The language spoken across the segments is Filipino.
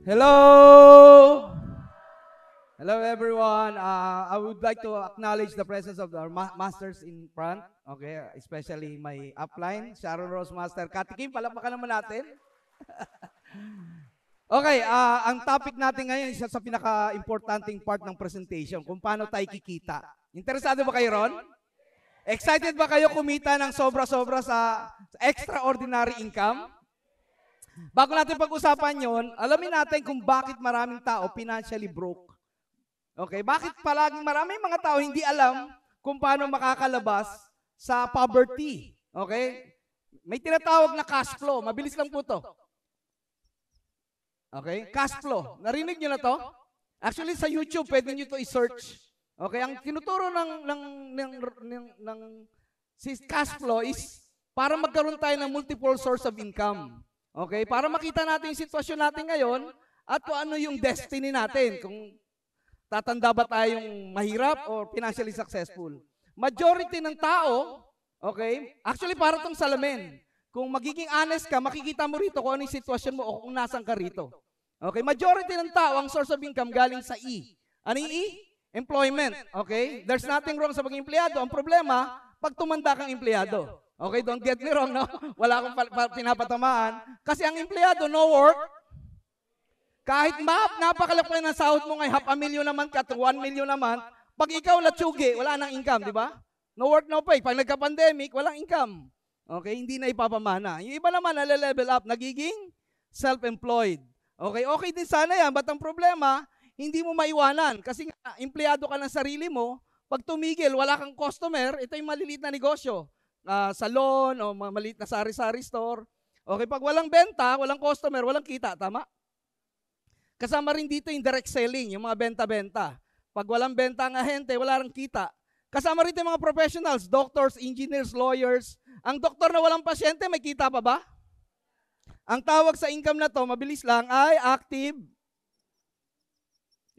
Hello! Hello everyone. I would like to acknowledge the presence of our masters in front. Okay, especially my upline, Sharon Rose Master. Katikim, palakpakan naman natin. Okay, ang topic natin ngayon isa sa pinaka-importanting part ng presentation, kung paano tayo kikita. Interesado ba kayo ron? Excited ba kayo kumita ng sobra-sobra sa extraordinary income? Bago natin pag-usapan yon, alamin natin kung bakit maraming tao financially broke. Okay, bakit palaging maraming mga tao hindi alam kung paano makakalabas sa poverty. Okay? May tinatawag na cash flow. Mabilis lang po to. Okay? Cash flow. Narinig nyo na to? Actually, sa YouTube, pwede nyo to i-search. Okay? Ang tinuturo ng cash flow is para magkaroon tayo ng multiple source of income. Okay? Para makita natin yung sitwasyon natin ngayon at kung ano yung destiny natin. Kung tatanda ba tayong mahirap or financially successful. Majority ng tao, okay, actually para itong salamin. Kung magiging honest ka, makikita mo rito kung ano yung sitwasyon mo o kung nasan ka rito. Okay, majority ng tao, ang source of income galing sa E. Ano yung E? Employment. Okay? There's nothing wrong sa pagiging empleyado. Ang problema, pag tumanda kang empleyado. Okay, don't get me wrong, no? Wala akong pinapatamaan. Kasi ang empleyado, no work. Kahit napakalaki ng sahod mo ngayon, $500,000 naman ka, 1 million naman, pag ikaw natsugi, wala nang income, di ba? No work, no pay. Pag nagka-pandemic, walang income. Okay, hindi na ipapamana. Yung iba naman, nale-level up, nagiging self-employed. Okay, okay din sana yan, but ang problema, hindi mo maiwanan. Kasi nga, empleyado ka ng sarili mo, pag tumigil, wala kang customer, ito yung maliliit na negosyo. Salon o maliit na sari-sari store. Okay, pag walang benta, walang customer, walang kita, tama? Kasama rin dito yung direct selling, yung mga benta-benta. Pag walang benta ang ahente, wala rin kita. Kasama rin yung mga professionals, doctors, engineers, lawyers. Ang doktor na walang pasyente, may kita pa ba? Ang tawag sa income na to, mabilis lang, ay active.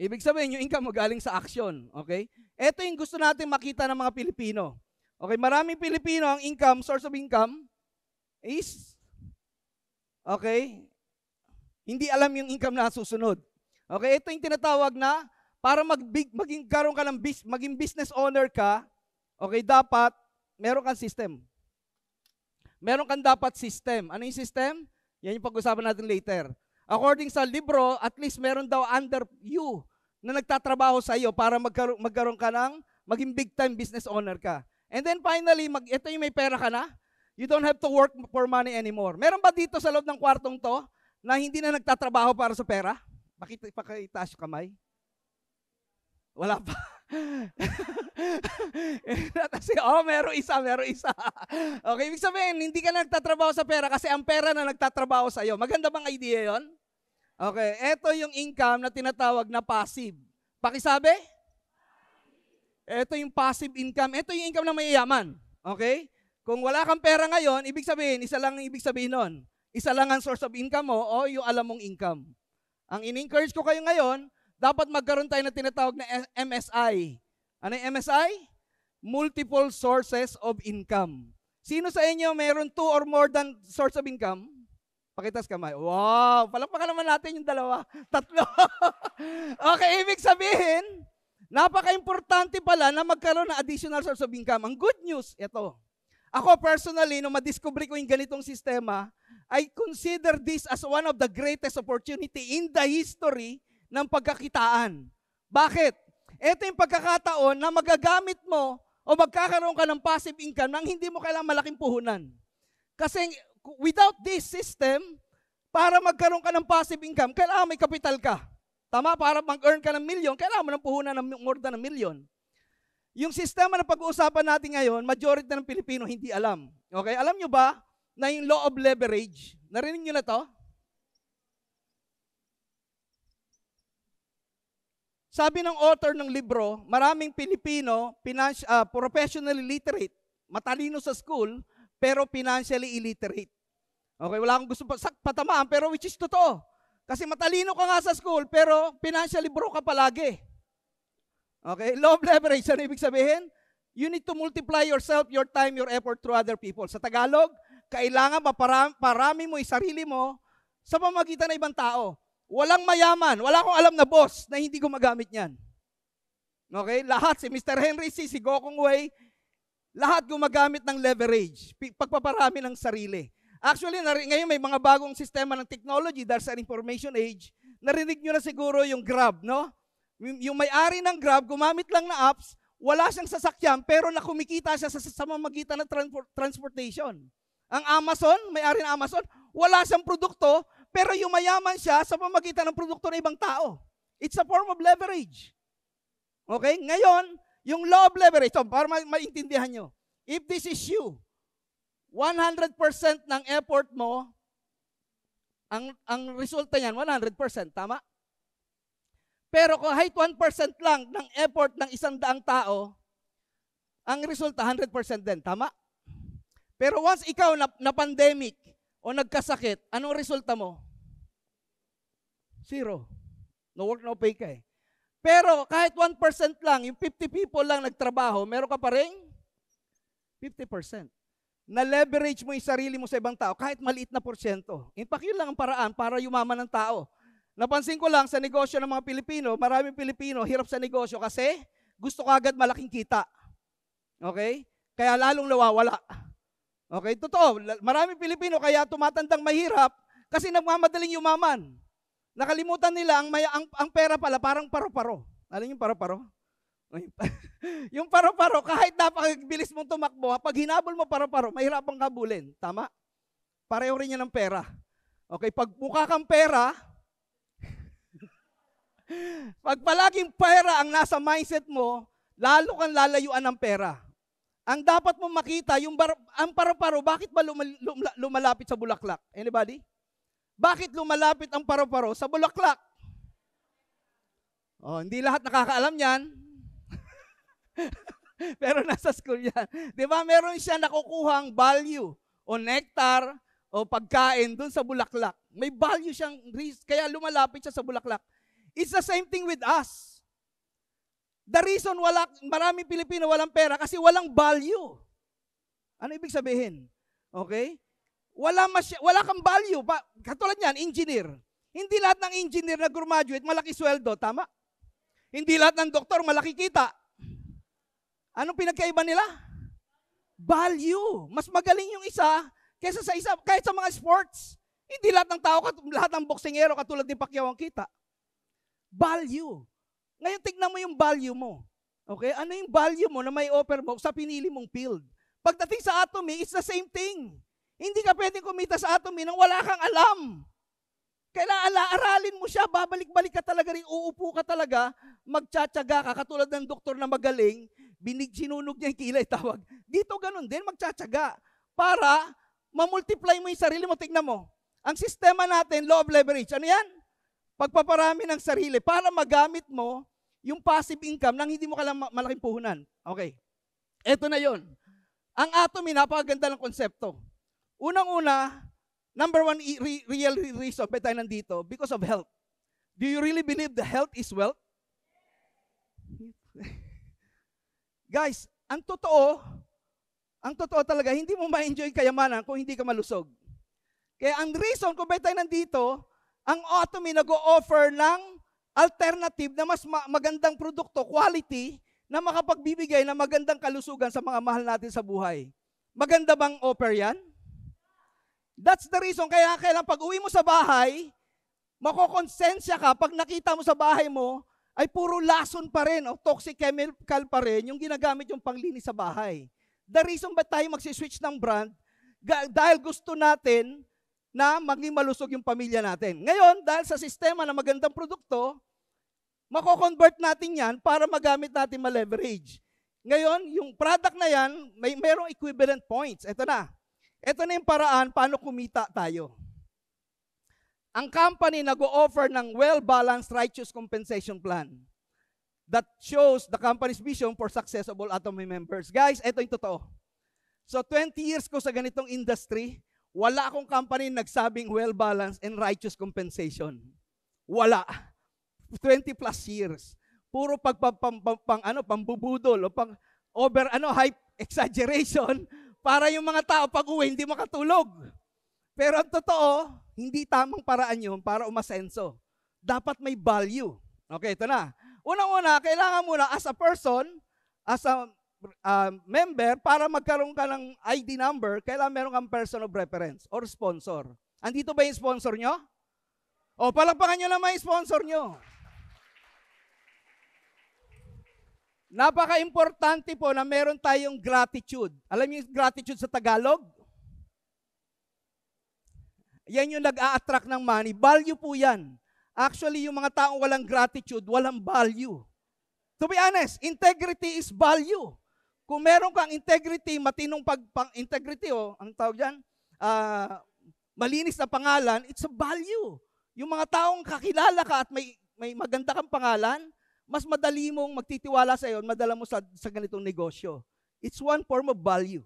Ibig sabihin, yung income mo galing sa action. Okay? Ito yung gusto natin makita ng mga Pilipino. Okay, maraming Pilipino, ang income, source of income, is, okay, hindi alam yung income na susunod. Okay, ito yung tinatawag na, para maging business owner ka, okay, dapat, meron kang system. Meron kang dapat system. Ano yung system? Yan yung pag-usapan natin later. According sa libro, at least meron daw under you na nagtatrabaho sa iyo para magkaroon ka ng, maging big time business owner ka. And then finally, ito yung may pera ka na, you don't have to work for money anymore. Meron ba dito sa loob ng kwartong to na hindi na nagtatrabaho para sa pera? Pakitaas yung kamay. Wala pa. Meron isa. Okay, ibig sabihin, hindi ka na nagtatrabaho sa pera kasi ang pera na nagtatrabaho sa iyo. Maganda bang idea yon? Okay, ito yung income na tinatawag na passive. Pakisabi? Ito yung passive income. Ito yung income ng mayayaman. Okay? Kung wala kang pera ngayon, ibig sabihin, isa lang ang ibig sabihin nun. Isa lang ang source of income mo o yung alam mong income. Ang in-encourage ko kayo ngayon, dapat magkaroon tayo ng tinatawag na MSI. Ano yung MSI? Multiple sources of income. Sino sa inyo mayroon 2 or more than source of income? Pakitas kamay. Wow! Palakpakan naman natin yung 2. 3. Okay, ibig sabihin, napaka-importante pala na magkaroon ng additional source of income. Ang good news, ito. Ako personally, nung madiscover ko yung ganitong sistema, I consider this as one of the greatest opportunity in the history ng pagkakitaan. Bakit? Ito yung pagkakataon na magagamit mo o magkakaroon ka ng passive income nang hindi mo kailangan malaking puhunan. Kasi without this system, para magkaroon ka ng passive income, kailangan may kapital ka. Tama? Para mag-earn ka ng milyon, kailangan mo ng puhunan ng more than $1 million. Yung sistema na pag-uusapan natin ngayon, majority ng Pilipino hindi alam. Okay? Alam nyo ba na yung law of leverage, narinig nyo na to? Sabi ng author ng libro, maraming Pilipino, professionally literate, matalino sa school, pero financially illiterate. Okay? Wala akong gusto patamaan, pero which is totoo. Kasi matalino ka nga sa school, pero financially broke ka palagi. Okay? Law of leverage, ano ibig sabihin? You need to multiply yourself, your time, your effort through other people. Sa Tagalog, kailangan maparami mo yung sarili mo sa pamagitan ng ibang tao. Walang mayaman. Wala akong alam na boss na hindi gumagamit niyan. Okay? Lahat, si Mr. Henry C., si Gokong Wei, lahat gumagamit ng leverage. Pagpaparami ng sarili. Actually, ngayon may mga bagong sistema ng technology dahil sa information age. Narinig nyo na siguro yung Grab, no? Yung may-ari ng Grab, gumamit lang na apps, wala siyang sasakyan, pero nakumikita siya sa mamagitan ng transportation. Ang Amazon, may-ari ng Amazon, wala siyang produkto, pero yumayaman siya sa pamagitan ng produkto ng ibang tao. It's a form of leverage. Okay? Ngayon, yung law of leverage, so para maintindihan nyo, if this is you, 100% ng effort mo, ang resulta niyan, 100%, tama? Pero kahit 1% lang ng effort ng 100 tao, ang resulta 100% din, tama? Pero once ikaw na pandemic o nagkasakit, anong resulta mo? 0. No work, no pay ka eh. Pero kahit 1% lang, yung 50 people lang nagtrabaho, meron ka pa rin 50%. Na-leverage mo yung sarili mo sa ibang tao, kahit maliit na porsyento. In fact, yun lang ang paraan para yumaman ng tao. Napansin ko lang sa negosyo ng mga Pilipino, maraming Pilipino hirap sa negosyo kasi gusto kagad malaking kita. Okay? Kaya lalong nawawala. Okay? Totoo, maraming Pilipino kaya tumatandang mahirap kasi nagmamadaling yumaman. Nakalimutan nila ang pera pala parang paro-paro. Alam yung paro-paro? Yung paro-paro, kahit napakabilis mong tumakbo, pag hinabol mo paro-paro, mahirap ang habulin. Tama? Pareho rin yan ng pera. Okay, pag mukha kang pera, pag palaging pera ang nasa mindset mo, lalo kang lalayuan ng pera. Ang dapat mo makita, ang paro-paro, bakit ba lumalapit sa bulaklak? Anybody? Bakit lumalapit ang paro-paro sa bulaklak? Oh, hindi lahat nakakaalam yan. Pero nasa school yan. Di ba, meron siya nakukuhang value o nectar o pagkain dun sa bulaklak. May value siyang, kaya lumalapit siya sa bulaklak. It's the same thing with us. The reason maraming Pilipino walang pera kasi walang value. Ano ibig sabihin? Okay? Wala kang value. Katulad niyan, engineer. Hindi lahat ng engineer na graduate malaki sweldo, tama? Hindi lahat ng doktor malaki kita. Anong pinagkaiba nila? Value. Mas magaling yung isa kaysa sa isa, kahit sa mga sports. Hindi lahat ng tao, lahat ng boksingero katulad ni Pacquiao ang kita. Value. Ngayon, tignan mo yung value mo. Okay? Ano yung value mo na may offer mo sa pinili mong field? Pagdating sa Atomy, it's the same thing. Hindi ka pwedeng kumita sa Atomy nang wala kang alam. Kailangan aralin mo siya, babalik-balik ka talaga rin, uupo ka talaga, magtsatsaga ka, katulad ng doktor na magaling, sinunog niya yung kilay, tawag. Dito ganun din, magtsatsaga. Para mamultiply mo yung sarili mo, tignan mo. Ang sistema natin, law of leverage, ano yan? Pagpaparami ng sarili para magamit mo yung passive income nang hindi mo kailangan malaking puhunan. Okay. Ito na yon. Ang Atomy, napakaganda ng konsepto. Unang-una, number one real reason ba't tayo nandito? Because of health. Do you really believe the health is wealth? Guys, ang totoo talaga, hindi mo ma-enjoy kayamanan kung hindi ka malusog. Kaya ang reason kung ba't tayo nandito, ang Atomy nag-o-offer ng alternative na mas magandang produkto, quality, na makapagbibigay ng magandang kalusugan sa mga mahal natin sa buhay. Maganda bang offer yan? That's the reason kaya kailan pag uwi mo sa bahay, makokonsensya ka pag nakita mo sa bahay mo, ay puro lason pa rin o toxic chemical pa rin yung ginagamit yung panglinis sa bahay. The reason ba tayo magsiswitch ng brand? Dahil gusto natin na maging malusog yung pamilya natin. Ngayon, dahil sa sistema na magandang produkto, mako-convert natin yan para magamit natin ma-leverage. Ngayon, yung product na yan, mayroong equivalent points. Ito na. Ito na yung paraan paano kumita tayo. Ang company nag-o-offer ng well-balanced righteous compensation plan that shows the company's vision for success of all Atomy members. Guys, ito yung totoo. So 20 years ko sa ganitong industry, wala akong company nagsabing well-balanced and righteous compensation. Wala. 20 plus years. Puro pambubudol o hype exaggeration para yung mga tao pag uwi hindi makatulog. Pero ang totoo, hindi tamang paraan yun para umasenso. dapat may value. Okay, ito na. Unang-una, kailangan mo na as a person, as a member, para magkaroon ka ng ID number, kailangan meron kang person of reference or sponsor. Andito ba yung sponsor nyo? O, palakpakan nyo naman yung sponsor nyo. Napaka-importante po na meron tayong gratitude. Alam niyo yung gratitude sa Tagalog? Yan yung nag-a-attract ng money. Value po yan. Actually, yung mga taong walang gratitude, walang value. To be honest, integrity is value. Kung meron kang integrity, matinong integrity, ang tawag dyan, malinis na pangalan, it's a value. Yung mga taong kakilala ka at may maganda kang pangalan, mas madali mong magtitiwala sa iyo, madala mo sa ganitong negosyo. It's one form of value.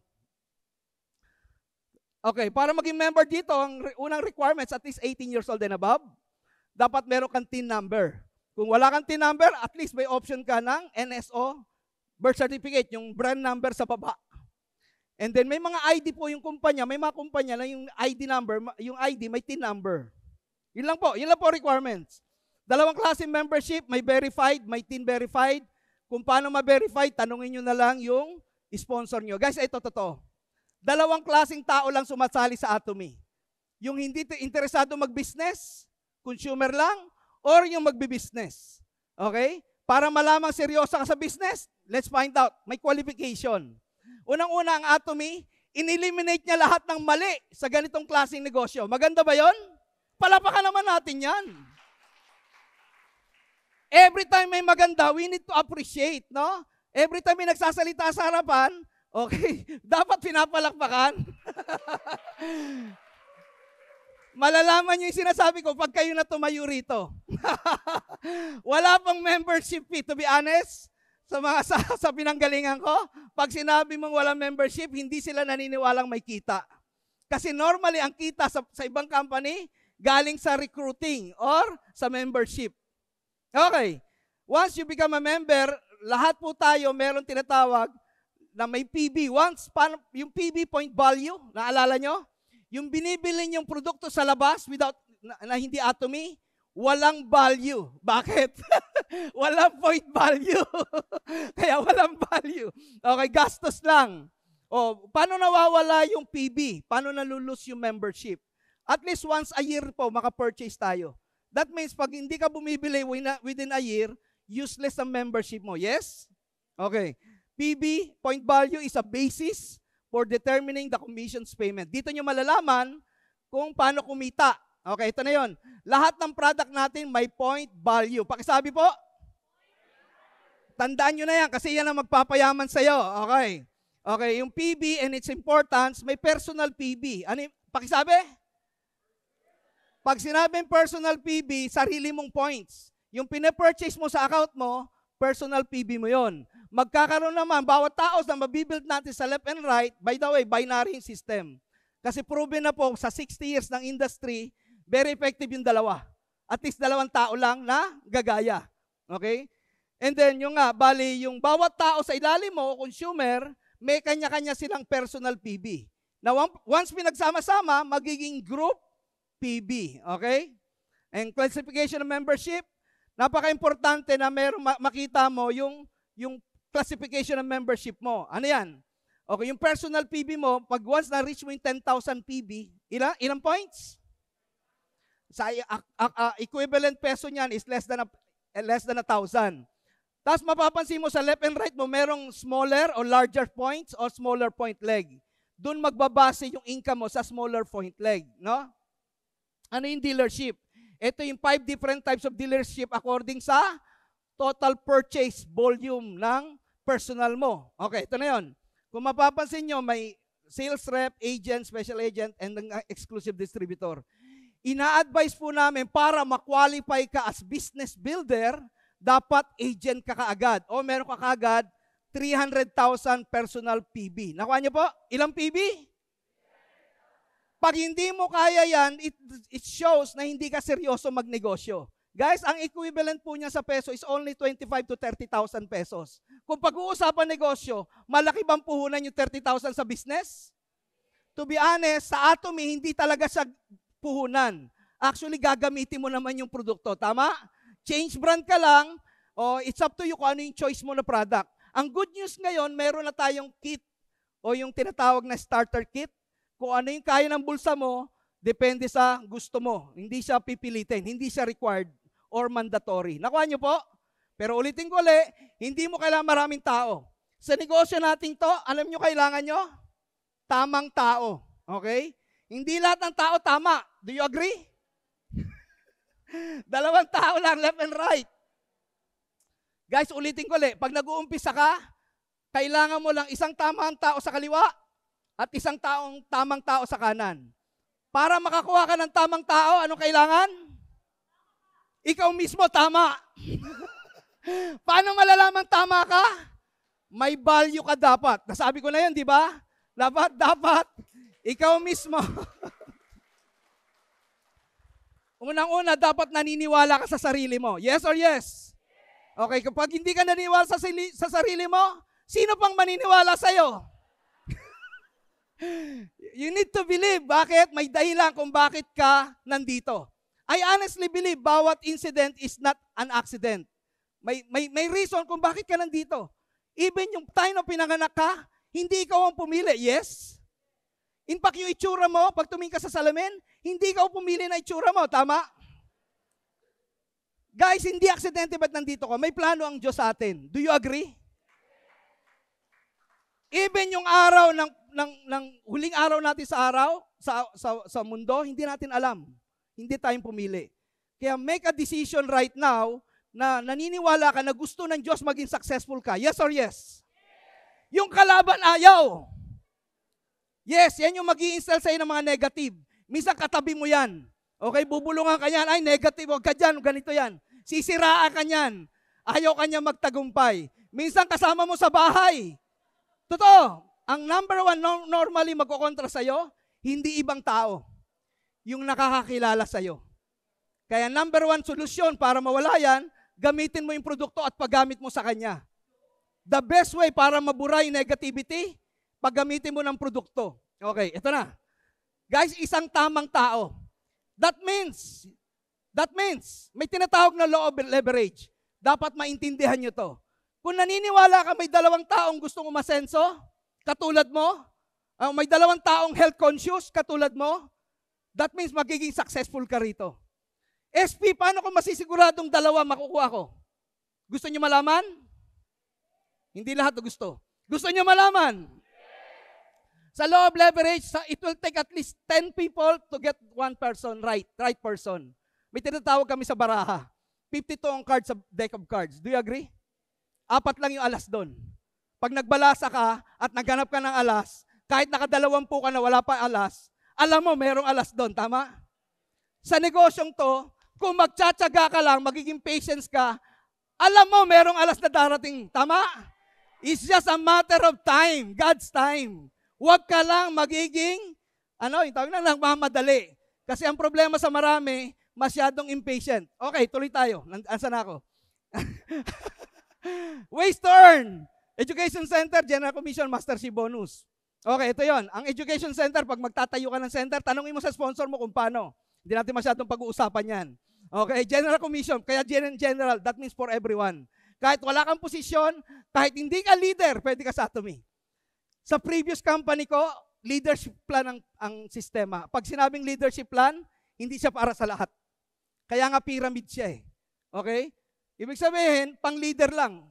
Okay, para maging member dito, ang unang requirements, at least 18 years old and above, dapat meron kang TIN number. Kung wala kang TIN number, at least may option ka ng NSO, birth certificate, yung brand number sa baba. And then may mga ID po yung kumpanya, may mga kumpanya na yung ID number, yung ID may TIN number. Yun lang po requirements. Dalawang klase membership, may verified, may TIN verified. Kung paano ma-verify, tanungin nyo na lang yung sponsor nyo. Guys, ito totoo. Dalawang klaseng tao lang sumasali sa Atomy. Yung hindi interesado mag-business, consumer lang, or yung magbi-business. Okay? Para malamang seryoso ka sa business, let's find out. May qualification. Unang-una ang Atomy, in-eliminate niya lahat ng mali sa ganitong klaseng negosyo. Maganda ba yon? Palapakan naman natin yan. Every time may maganda, we need to appreciate, no? Every time may nagsasalita sa harapan, okay, dapat pinapalakpakan. Malalaman nyo yung sinasabi ko pag kayo na tumayo rito. Wala pang membership fee, to be honest. Sa pinanggalingan ko, pag sinabi mong walang membership, hindi sila naniniwalang may kita. Kasi normally, ang kita sa ibang company, galing sa recruiting or sa membership. Okay. Once you become a member, lahat po tayo meron tinatawag na may PB. Yung PB, point value, naalala nyo? Yung binibili niyong produkto sa labas na hindi Atomy, walang value. Bakit? Walang point value. Kaya walang value. Okay, gastos lang. O, paano nawawala yung PB? Paano nalulus yung membership? At least once a year po, maka-purchase tayo. That means pag hindi ka bumibili within a year, useless ang membership mo. Yes? Okay. PB, point value, is a basis for determining the commissions payment. Dito nyo malalaman kung paano kumita. Okay, ito na yon. Lahat ng product natin may point value. Pakisabi po? Tandaan nyo na yan kasi yan ang magpapayaman sa'yo. Okay. Okay, yung PB and its importance, may personal PB. Ano yung, pakisabi? Pag sinabing personal PB, sarili mong points. Yung pinapurchase mo sa account mo, personal PB mo yon. Magkakaroon naman, bawat tao na mabibuild natin sa left and right, by the way, binary system. Kasi proven na po sa 60 years ng industry, very effective yung dalawa. At least dalawang tao lang na gagaya. Okay? And then, yung bali, yung bawat tao sa ilalim mo, consumer, may kanya-kanya silang personal PB. Now, once pinagsama-sama, magiging group PB. Okay? And classification of membership, napaka-importante na makita mo yung classification of membership mo. Ano yan? Okay, yung personal PB mo, pag once na-reach mo yung 10,000 PB, ilang points? Sa equivalent peso niyan is less than 1,000. Tapos mapapansin mo sa left and right mo, merong smaller or larger points or smaller point leg. Doon magbabase yung income mo sa smaller point leg. No? Ano yung dealership? Ito yung 5 different types of dealership according sa total purchase volume ng personal mo. Okay, ito na yun. Kung mapapansin nyo, may sales rep, agent, special agent, and exclusive distributor. Ina-advise po namin para ma-qualify ka as business builder, dapat agent ka kaagad. O meron ka kaagad 300,000 personal PB. Nakuha nyo po? Ilang PB? Pag hindi mo kaya yan, it shows na hindi ka seryoso magnegosyo. Guys, ang equivalent po niya sa peso is only 25 to 30,000 pesos. Kung pag-uusapan negosyo, malaki bang puhunan yung 30,000 sa business? To be honest, sa Atomy, hindi talaga sa puhunan. actually gagamitin mo naman yung produkto. Tama? Change brand ka lang, it's up to you kung ano yung choice mo na product. Ang good news ngayon, meron na tayong kit o yung tinatawag na starter kit. Kung ano yung kaya ng bulsa mo, depende sa gusto mo. Hindi siya pipilitin, hindi siya required or mandatory. Nakuha niyo po? Pero ulitin ko ulit, hindi mo kailangan maraming tao. Sa negosyo natin to, alam niyo kailangan nyo? Tamang tao. Okay? Hindi lahat ng tao tama. Do you agree? 2 tao lang, left and right. Guys, ulitin ko ulit. Pag nag-uumpisa ka, kailangan mo lang isang tamang tao sa kaliwa at isang tamang tao sa kanan. Para makakuha ka ng tamang tao, anong kailangan? Ikaw mismo tama. Paano malalaman tama ka? May value ka dapat. Nasabi ko na yun, di ba? Dapat, ikaw mismo. Unang-una, dapat naniniwala ka sa sarili mo. Yes or yes? Okay, kapag hindi ka naniniwala sa sarili mo, sino pang maniniwala sa'yo? You need to believe. Bakit? May dahilan kung bakit ka nandito. I honestly believe bawat incident is not an accident. May reason kung bakit ka nandito. Even yung time na pinanganak ka, hindi ikaw ang pumili. Yes? In fact, yung itsura mo, pag tumingin ka sa salamin, hindi ikaw pumili na itsura mo. Tama? Guys, hindi aksidente ba't nandito ka? May plano ang Diyos sa atin. Do you agree? Even yung araw ng huling araw natin sa mundo, hindi natin alam. Hindi tayong pumili. Kaya make a decision right now na naniniwala ka na gusto ng Diyos maging successful ka. Yes or yes? Yung kalaban ayaw. Yes, yan yung mag-i-install sa'yo ng mga negative. Minsan katabi mo yan. Okay, bubulungan ka yan. Ay, negative, huwag ka dyan, ganito yan. Sisiraan ka yan. Ayaw ka niya magtagumpay. Minsan kasama mo sa bahay. Totoo, ang number one normally magkokontra sa'yo, hindi ibang tao. Yung nakakakilala sa'yo. Kaya number one solusyon para mawala yan, gamitin mo yung produkto at paggamit mo sa kanya. The best way para mabura yung negativity, paggamitin mo ng produkto. Okay, ito na. Guys, isang tamang tao. That means, may tinatawag na law of leverage. Dapat maintindihan nyo to. Kung naniniwala ka may 2 taong gustong umasenso, katulad mo, may 2 taong health conscious, katulad mo, that means magiging successful ka rito. SP, paano ko masisiguradong 2 makukuha ko? Gusto nyo malaman? Hindi lahat gusto. Gusto nyo malaman? Sa law of leverage, it will take at least 10 people to get 1 person right person. May tinatawag kami sa baraha. 52 ang cards sa deck of cards. Do you agree? 4 lang yung alas doon. Pag nagbalasa ka at naghanap ka ng alas, kahit naka-20 ka na wala pa alas, alam mo merong alas doon. Tama? Sa negosyong to, kung magtsatsaga ka lang, magiging patience ka, alam mo merong alas na darating. Tama? It's just a matter of time. God's time. Huwag ka lang magiging, yung tawag na nagmamadali. Kasi ang problema sa marami, masyadong impatient. Okay, tuloy tayo. Ansan na ako? Ways to earn. Education Center, General Commission, Mastership Bonus. Okay, ito yon. Ang Education Center, pag magtatayo ka ng center, tanongin mo sa sponsor mo kung paano. Hindi natin masyadong pag-uusapan yan. Okay, General Commission, kaya general, that means for everyone. Kahit wala kang posisyon, kahit hindi ka leader, pwede ka sa Atomy. Sa previous company ko, leadership plan ang sistema. Pag sinabing leadership plan, hindi siya para sa lahat. Kaya nga pyramid siya eh. Okay? Ibig sabihin, pang leader lang.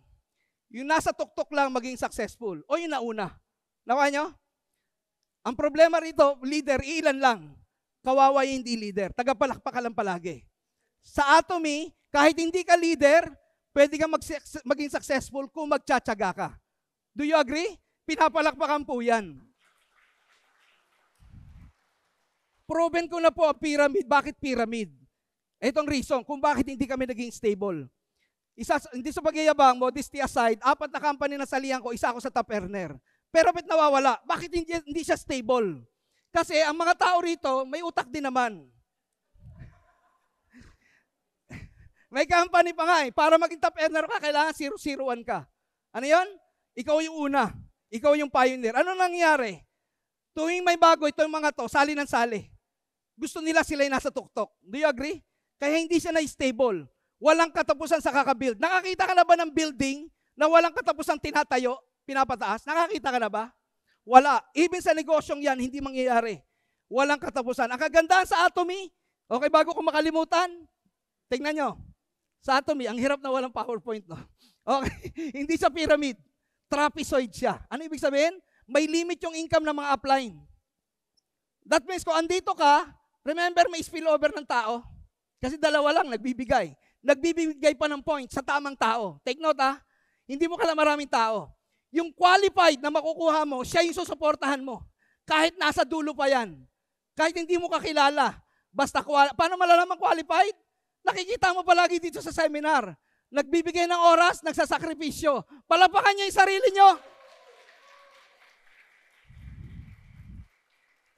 Yung nasa tuktok lang maging successful. O yung nauna. Nakuha nyo? Ang problema rito, leader, ilan lang. Kawawa yung hindi leader. Tagapalakpak ka lang palagi. Sa Atomy, kahit hindi ka leader, pwede kang maging successful kung magtsatsaga ka. Do you agree? Pinapalakpakan po yan. Proven ko na po ang pyramid. Bakit pyramid? Itong reason kung bakit hindi kami naging stable. Hindi sa pagyayabang, modesty aside, 4 na company na salihan ko, isa ako sa top earner. Pero ba't nawawala? Bakit hindi siya stable? Kasi ang mga tao rito, may utak din naman. May company pa nga eh. Para maging top earner ka, kailangan 001 ka. Ano yon? Ikaw yung una. Ikaw yung pioneer. Ano nangyari? Tuwing may bago, ito yung mga to, sali ng sali. Gusto nila sila yung nasa tuktok. Do you agree? Kaya hindi siya na-stable. Walang katapusan sa kakabuild. Nakakita ka na ba ng building na walang katapusan tinatayo, pinapataas? Nakakita ka na ba? Wala. Even sa negosyong yan, hindi mangyayari. Walang katapusan. Ang kagandahan sa Atomy, okay, bago ko makalimutan, tingnan nyo. Sa Atomy, ang hirap na walang PowerPoint, no? Okay, hindi sa pyramid. Trapezoid siya. Ano ibig sabihin? May limit yung income ng mga upline. That means kung andito ka, remember may spillover ng tao. Kasi dalawa lang, nagbibigay. Nagbibigay pa ng point sa tamang tao. Take note hindi mo kailangan maraming tao. Yung qualified na makukuha mo, siya yung susuportahan mo. Kahit nasa dulo pa yan. Kahit hindi mo kakilala. Basta, paano malalaman qualified? Nakikita mo palagi dito sa seminar. Nagbibigay ng oras, nagsasakripisyo. Palapakan niyo yung sarili niyo.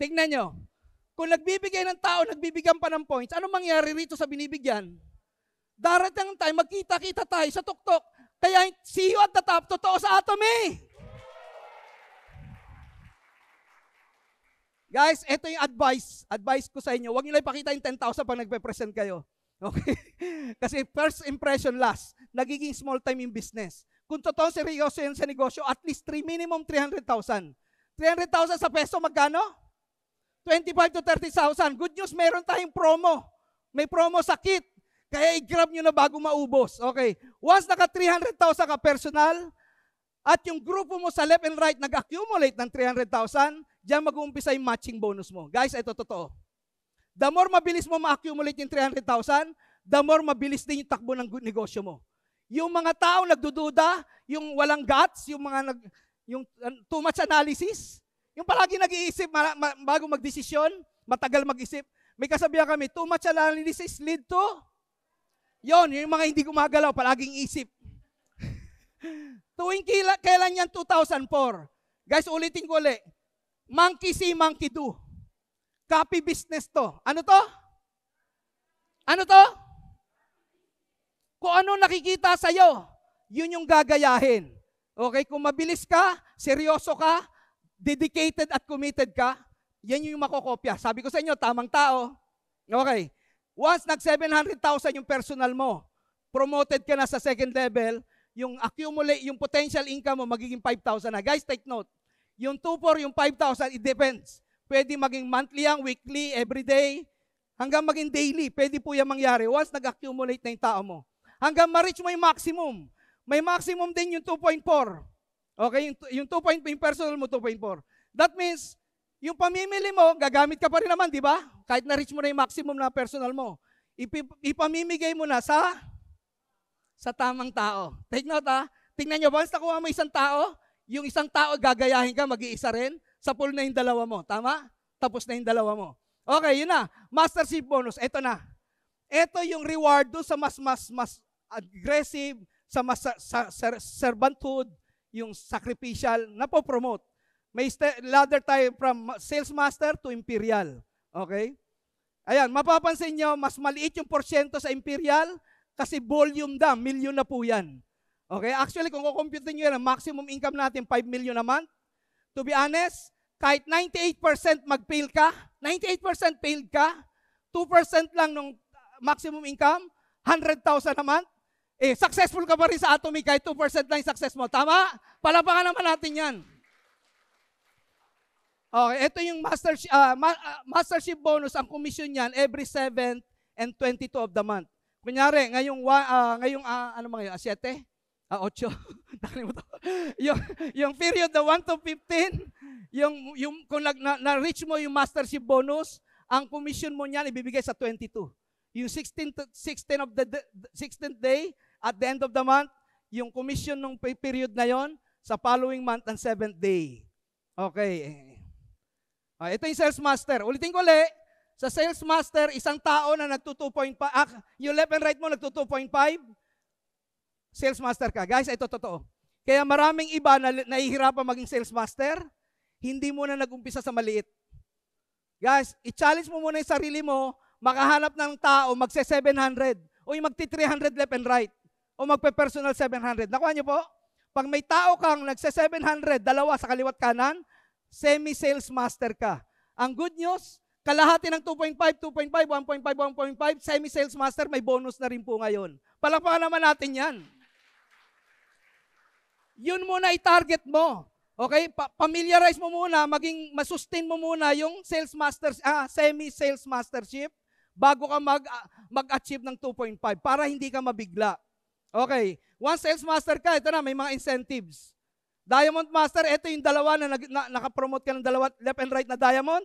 Tingnan nyo. Kung nagbibigay ng tao, nagbibigyan pa ng points, ano mangyari rito sa binibigyan? Darating tayo, magkita-kita tayo sa tuktok. Kaya see you at the top, totoo sa Atomy. Guys, ito yung advice ko sa inyo. Huwag nyo lang ipakita yung 10,000 pag nagpe-present kayo. Okay? Kasi first impression last. Nagiging small time yung business. Kung totoo seryoso yan sa negosyo, at least minimum 300,000. 300,000 sa peso, magkano? 25 to 30,000. Good news, meron tayong promo. May promo sa kit. Kaya i-grab nyo na bago maubos. Okay. Once naka 300,000 ka personal, at yung grupo mo sa left and right nag-accumulate ng 300,000, diyan mag-uumpisa yung matching bonus mo. Guys, ito totoo. The more mabilis mo ma-accumulate yung 300,000, the more mabilis din yung takbo ng negosyo mo. Yung mga tao nagdududa, yung walang guts, yung mga yung too much analysis, yung palagi nag-iisip bago magdesisyon, matagal mag-isip. May kasabihan kami, too much analysis lead to yung mga hindi gumagalaw, palaging isip. Tuwing kailan yan? 2004. Guys, ulitin ko ulit. Monkey see, monkey do. Copy business to. Ano to? Ano to? Kung ano nakikita sa'yo, yun yung gagayahin. Okay? Kung mabilis ka, seryoso ka, dedicated at committed ka, yan yung makokopya. Sabi ko sa inyo, tamang tao. Okay. Once nag-700,000 yung personal mo, promoted ka na sa second level, yung accumulate, yung potential income mo magiging 5,000 na. Guys, take note. Yung 2,4, yung 5,000, it depends. Pwede maging monthly yan, weekly, everyday, hanggang maging daily. Pwede po yan mangyari once nag-accumulate na yung tao mo. Hanggang ma-reach mo yung maximum. May maximum din yung 2.4. Okay? Yung 2.4, yung personal mo, 2.4. That means, yung pamimili mo, gagamit ka pa rin naman, di ba? Kahit na-reach mo na yung maximum na personal mo. Ipamimigay mo na sa tamang tao. Take note Tingnan nyo, once nakuha mo isang tao, yung isang tao gagayahin ka, mag-iisa rin, sa pool na yung dalawa mo. Tama? Tapos na yung dalawa mo. Okay, yun na. Mastership bonus. Ito na. Ito yung reward do sa mas aggressive, sa mas servanthood, yung sacrificial, na po-promote. May ladder tayo from sales master to imperial. Okay? Ayan, mapapansin nyo, mas maliit yung porsyento sa imperial kasi volume million na po yan. Okay? Actually, kung kukompute nyo yan, maximum income natin 5 million a month. To be honest, kahit 98% mag-fail ka, 98% failed ka, 2% lang ng maximum income, 100,000 a month, successful ka pa rin sa Atomy kahit 2% lang yung success mo. Tama? Palapakan naman natin yan. Okay, ito yung mastership bonus, ang commission niyan every 7th and 22 of the month. Kunyari, ngayong 7? 8. Nakalimutan ko. yung period na 1 to 15, yung kung na-reach mo yung mastership bonus, ang commission mo niyan ibibigay sa 22. Yung 16th day, at the end of the month, yung commission ng period na yon sa following month and 7th day. Okay. Ito yung sales master. Ulitin ko ulit. Sa sales master, isang tao na nagto-2.5, yung left and right mo nagto-2.5, sales master ka. Guys, ito totoo. Kaya maraming iba na nahihirapan maging sales master, hindi mo na nag-umpisa sa maliit. Guys, i-challenge mo muna yung sarili mo, makahanap ng tao, magse-700, o yung magti-300 left and right, o magpe-personal 700. Nakuha niyo po? Pag may tao kang nagse-700, dalawa sa kaliwat kanan, semi-sales master ka. Ang good news, kalahati ng 2.5, 2.5, 1.5, 1.5, semi-sales master, may bonus na rin po ngayon. Palakpakan naman natin yan. Yun muna i-target mo. Okay? Familiarize mo muna, masustain mo muna yung sales master, semi-sales mastership bago ka mag-achieve ng 2.5 para hindi ka mabigla. Okay. Once sales master ka, ito na, may mga incentives. Diamond master, ito yung dalawa na nakapromote ka ng dalawa, left and right na diamond.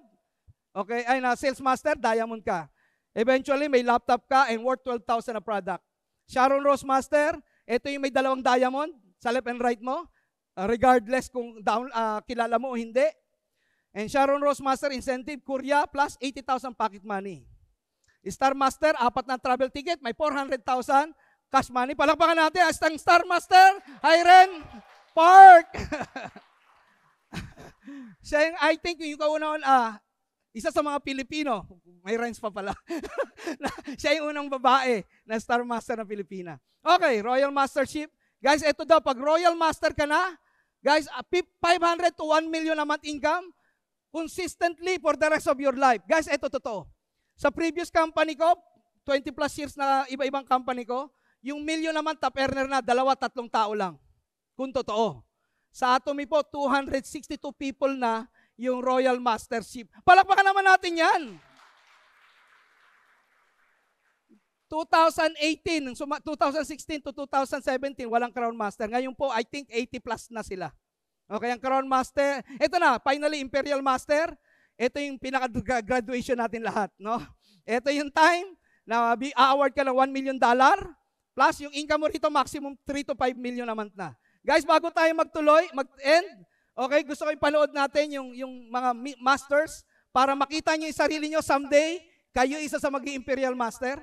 Okay, ay na sales master, diamond ka. Eventually, may laptop ka and worth 12,000 na product. Sharon Rose master, ito yung may dalawang diamond sa left and right mo, regardless kung kilala mo o hindi. And Sharon Rose master incentive, Korea, plus 80,000 pocket money. Star master, 4 na travel ticket, may 400,000 cash money. Palakpakan natin, Star master, Hiren Park. Siya yung, I think, yung kauna-un, isa sa mga Pilipino, may rhymes pa pala, siya yung unang babae na Star Master ng Pilipina. Okay, Royal Mastership. Guys, ito daw, pag Royal Master ka na, guys, 500 to 1 million a month income, consistently for the rest of your life. Guys, ito totoo. Sa previous company ko, 20 plus years na iba-ibang company ko, yung million naman top earner na, 2-3 tao lang. Kung totoo. Sa Atomy po, 262 people na yung Royal Mastership. Palakpakan naman natin yan. 2016 to 2017, walang Crown Master. Ngayon po, I think 80 plus na sila. Okay, ang Crown Master, ito na, finally, Imperial Master. Ito yung pinaka-graduation natin lahat. No? Ito yung time na a-award ka ng $1 million, plus yung income mo rito, maximum 3 to 5 million a month na. Guys, bago tayo mag-end, okay, gusto ko ipanood natin yung mga masters para makita nyo yung sarili nyo someday, kayo isa sa maging Imperial Master.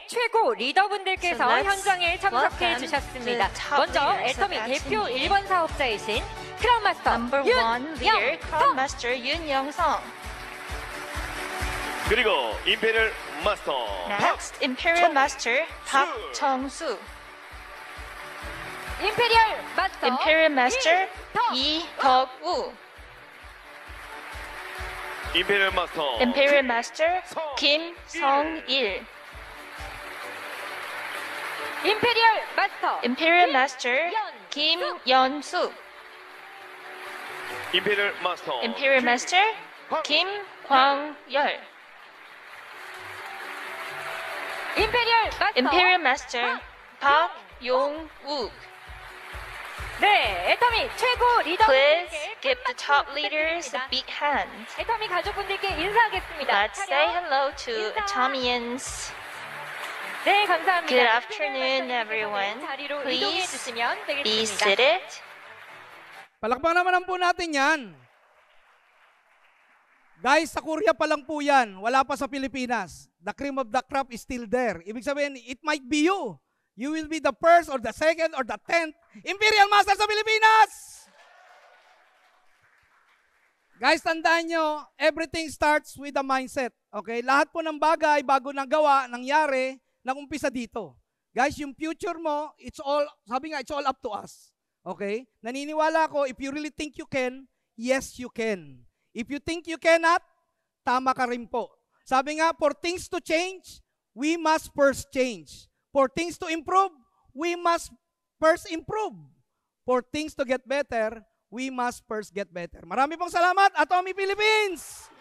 최고 리더분들께서 현장에 참석해 주셨습니다. 먼저 애터미 대표 1번 사업자이신 크라운마스터 크라운마스터 윤영성. 그리고 임페리얼 마스터 Next, Imperial Master 박정수. 임페리얼 마스터 Imperial Master 이덕우. 임페리얼 마스터 Imperial Master 김성일. 임페리얼 마스터 Imperial Master 김연수. 임페리얼 마스터 Imperial Master 김광열. 임페리얼 마스터 Imperial Master 박용욱. 네, 애터미 최고 Please 리더분들께 give the top leaders a big hand. 애터미 가족분들께 인사하겠습니다. Let's say hello to Atomians. 네, 감사합니다. Good afternoon, everyone. 자리로 Please 이동해 주시면 be 되겠습니다. seated. Palakpakan naman po natin yan. Guys, sa Korea pa lang po yan. Wala pa sa Pilipinas. The cream of the crop is still there. Ibig sabihin, it might be you. You will be the first or the second or the 10th Imperial Master sa Pilipinas! Guys, tandaan nyo, everything starts with the mindset. Okay? Lahat po ng bagay, bago nagawa, nangyari, nagumpisa dito. Guys, yung future mo, it's all, sabi nga, it's all up to us. Okay? Naniniwala ko, if you really think you can, yes you can. If you think you cannot, tama ka rin po. Sabi nga, for things to change, we must first change. For things to improve, we must first improve. For things to get better, we must first get better. Marami pong salamat, Atomy Philippines!